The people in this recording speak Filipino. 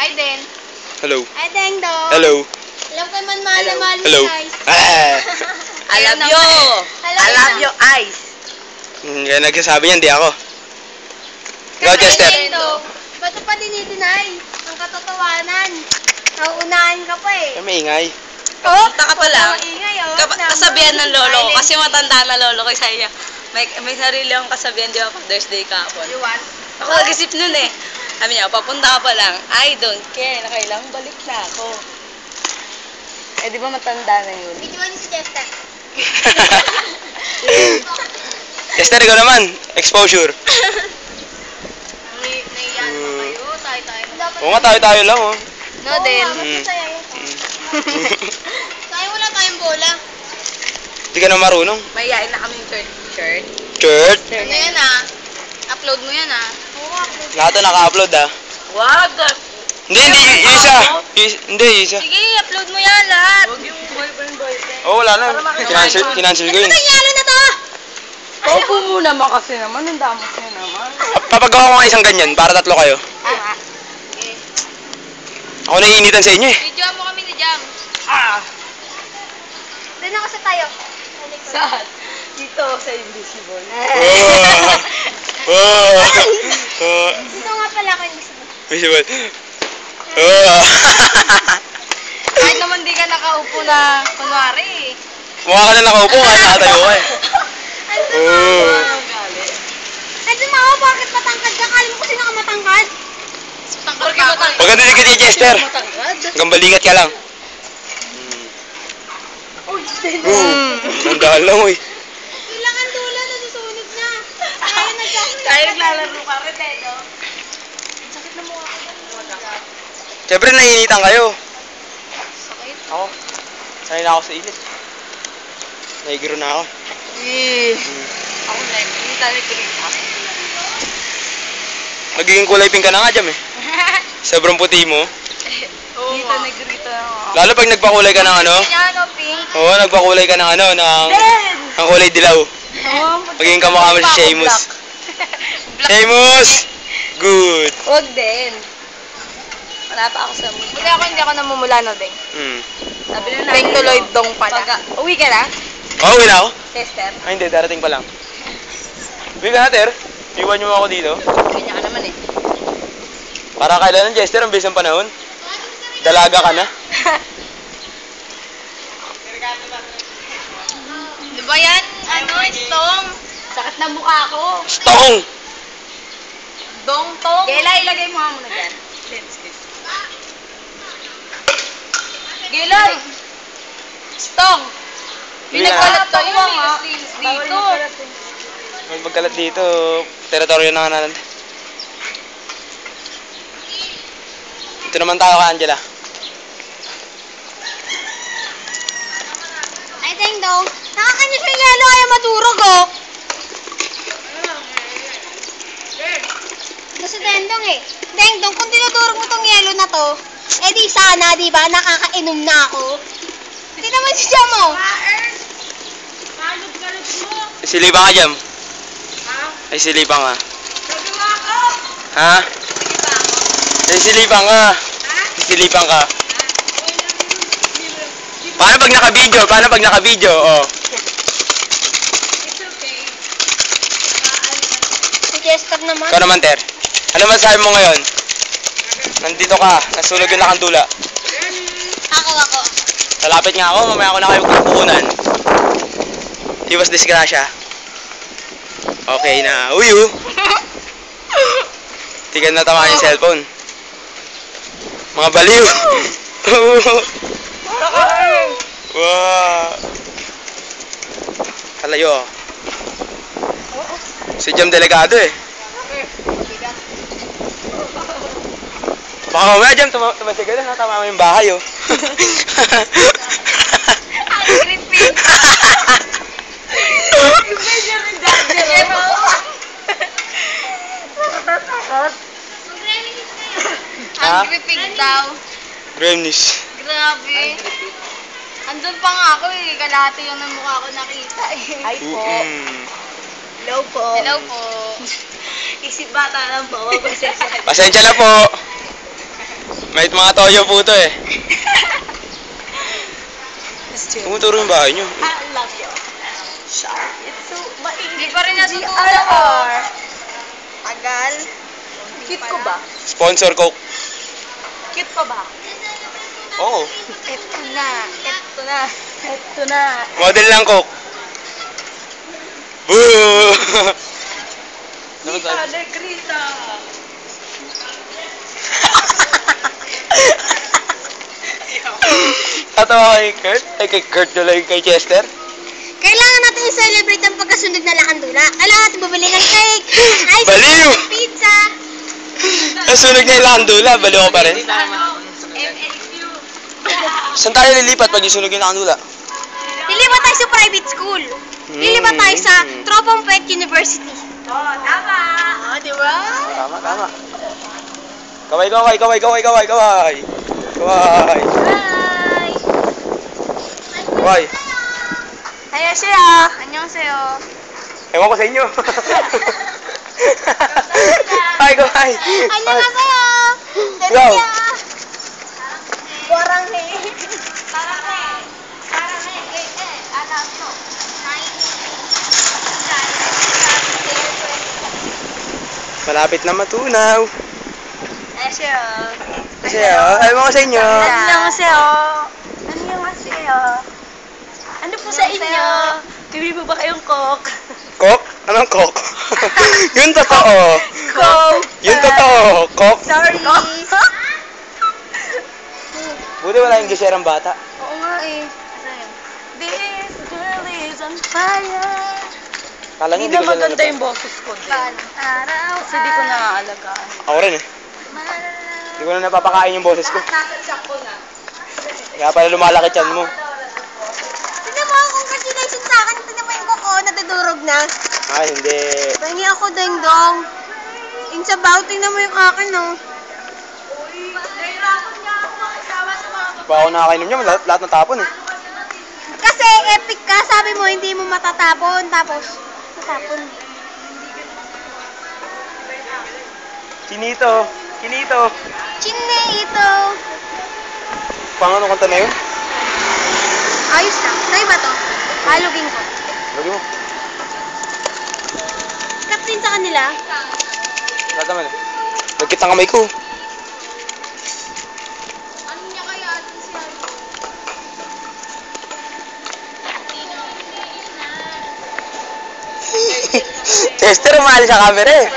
Hi, Den. Hello. Hi, Deng Dong. Hello. Alam ko man mahal na mahal mo Hello. si Ice. I love you. Hello, I love Ina. you, Ice. Kaya nagsasabi niyan, di ako. Ikaw, Chester. Hi, Deng Dong. Ba't mo pa dinidinay? Ang katotohanan. Nauunahan ka pa eh. Ay, maingay. Punta ka pa lang. Ingay, oh. Kasabihan ng lolo ko. Kasi matanda na lolo ko sa iya. May sarili akong kasabihan, di ba? Father's Day kahapon. You want? Ako nag-isip nun eh. Sabi niya, papunta ka pa lang. I don't care. Nakailang balik na ako. Eh, di ba matanda na yun? Video niyo si Jester. Chester, ikaw naman. Exposure. Naiyan mo kayo. Tayo-tayo. Oo nga, tayo-tayo lang, oh. No, Den. Sayang wala tayong bola. Hindi ka na marunong. Mayayain na kami yung shirt. Church. Ano yan ah? Upload mo yan ah. Oo, upload. Lahat na naka-upload, ah. Wag! Hindi, yung isa. Hindi, yung isa. Sige, upload mo yan lahat. Wag yung boyfriend. Oo, wala na. Kinancel ko yun. Nangyalo na to! Paupo muna naman kasi naman. Ang damos niya naman. Papagawa ko nga isang ganyan para tatlo kayo. Tama. Ako naiinitan sa inyo, eh. Video mo kami ni Jam. Ah! Doon na kasi tayo. Saan? Dito sa Invisible. Dito nga pala ako yung gusto mo. Visible. Kahit naman di ka nakaupo na kunwari eh. Mukha ka na nakaupo, kahit nakatayo ka, eh. Ano mo, bakit matangkad ka? Kala mo kasi nakamatangkad? Matangkad ka ako. Huwag ka dinig kay Chester. Hanggang balikat ka lang. Nandaan lang, uy. Kailangan dula, nasusunod na. Kaya nagsasunod. Tayo naglalaro ka rin eh, no? Sakit na mukha ko. Siyempre, naiinitan kayo. Sakit. Ako. Sanay na ako sa init. Naigiro na ako. Ako na, hindi tayo nagkirita. Nagiging kulay pink ka na nga, Jam, eh. Sobrang puti mo. Hindi tayo nagkirita ako. Lalo pag nagpakulay ka ng ano. Ano, pink? Oo, nagpakulay ka ng ano, ng kulay dilaw. Magiging kamukha mo si Sheamus. Sheamus! Good. Huwag din. Wala pa ako sa mood. Buti ako hindi ako namumula no, Deng. Sabi na Deng tuloy dong pala. Uwi ka na? Oh, uwi na ako? Chester? Ay, hindi. Darating pa lang. Uwi ka na, Ter. Iwan niyo ako dito. Ganyan ka naman eh. Para kailan ng Chester, ang bilis ng panahon. Dalaga ka na. Di ba yan? Ano, stong? Sakit na mukha ko. Stong! Dong-tong? Gela, ilagay mo nga muna dyan. Gilay! Stong! Pinagkalat ko yung mga dito. Huwag magkalat dito. Teritoryo na nga natin. Ito naman tayo ka, Angela. Ay, Deng Dong. Nakakanya siya yung yelo kaya maturog, oh. Gusto Deng Dong eh. Deng Dong, kung tinudurog mo tong yelo na to, eh di sana, di ba, nakakainom na ako. Hindi naman si Jam, oh. Silibang ka, Jam. Ay, silibang ka. Ha? Ay, silibang ka. Silibang ka. Paano pag naka-video? Paano pag naka-video? Oh. Si Chester naman. Ikaw naman, Ter. Ano masasabi mo ngayon? Nandito ka. Nasunog yung nakandula. Ako. Lalapit nga ako. Mamaya ako na kayo pupunan. Iwas disgrasya. Okay na. Uy, oh. Tigan na tamaan yung cellphone. Mga baliw. Wow. Kalayo. Si Jam delegado eh. Baka mamaya Jam, tumasig ka na. Tama mo yung bahay oh. Ang creepy. Ang creepy daw. Gremlins. Grabe. Andun pa nga ako eh. Kalahati yung ng mukha ko nakita eh. Hi po. Hello po. Hello po. Isip bata lang po. Pasensya. Pasensya na po. May mga toyo po to eh. Tumuturo yung bahay nyo. I love you. Shark. It's so mainit. Hindi pa rin natutunan. GRR. Tagal. Cute ko ba? Sponsor Coke. Cute pa ba? Oo. Ito na. Ito na. Ito na. Model lang Coke. Boo! Grita, Negrita. Tatawa kay Kurt? Ay, kay Kurt tuloy kay Chester? Kailangan natin i-celebrate ang pagkasunog na lakandula. Kailangan natin bumili ng cake, ice Baliw! cream, pizza. Nasunog niya yung lakandula, baliw ko pa rin. Saan tayo lilipat pag isunog yung lakandula? Lilipat tayo sa private school. Lilipat tayo sa Tropong Pet University. Oh, tama. Oh, di ba? Tama, tama. Kaway, kaway, kaway, kaway, kaway, kaway. Kaway. Bye! Kaway. Annyeonghaseyo. Annyeonghaseyo. Ewan ko sa inyo. Kaway, kaway. Annyeonghaseyo. Go. Tetsuya. Waranghe. Saranghe. Saranghe. Alam mo. Malapit na matunaw. Annyeonghaseyo. Kasi, ewan ko sa inyo. Annyeonghaseyo. Annyeonghaseyo. Ano po sa inyo? Bibili po ba kayong Coke? Coke? Anong Coke? Yun totoo. Coke. Yun totoo. Coke. Sorry. Buti wala yung giserang bata. Oo nga eh. This girl is on fire. Kala Hindi niyo, na hindi ko maganda siya yung boses ko din. Kasi di ko naaalagaan. Ako rin eh. Hindi ko na napapakain yung boses ko. Nakatsak ko na. Kaya pala lumalaki tiyan mo. Tignan mo, congratulations sa akin. Tignan mo yung kuko, nadudurog na. Ay, hindi. Pahingi ako, deng-dong. Yung sabaw, tingnan mo yung akin, no? Ba ako nakakainom niya, lahat natapon eh. Kasi epic ka, sabi mo, hindi mo matatapon. Tapos, natapon. Chinito. Chinito. Chinito. Pang ano kanta na yun? Ayos lang. Sa'yo ba to? Halugin ko. Lagi mo. Sikat din sa kanila. Lahat naman eh. Nagkit ang kamay ko. Chester, umali sa camera eh.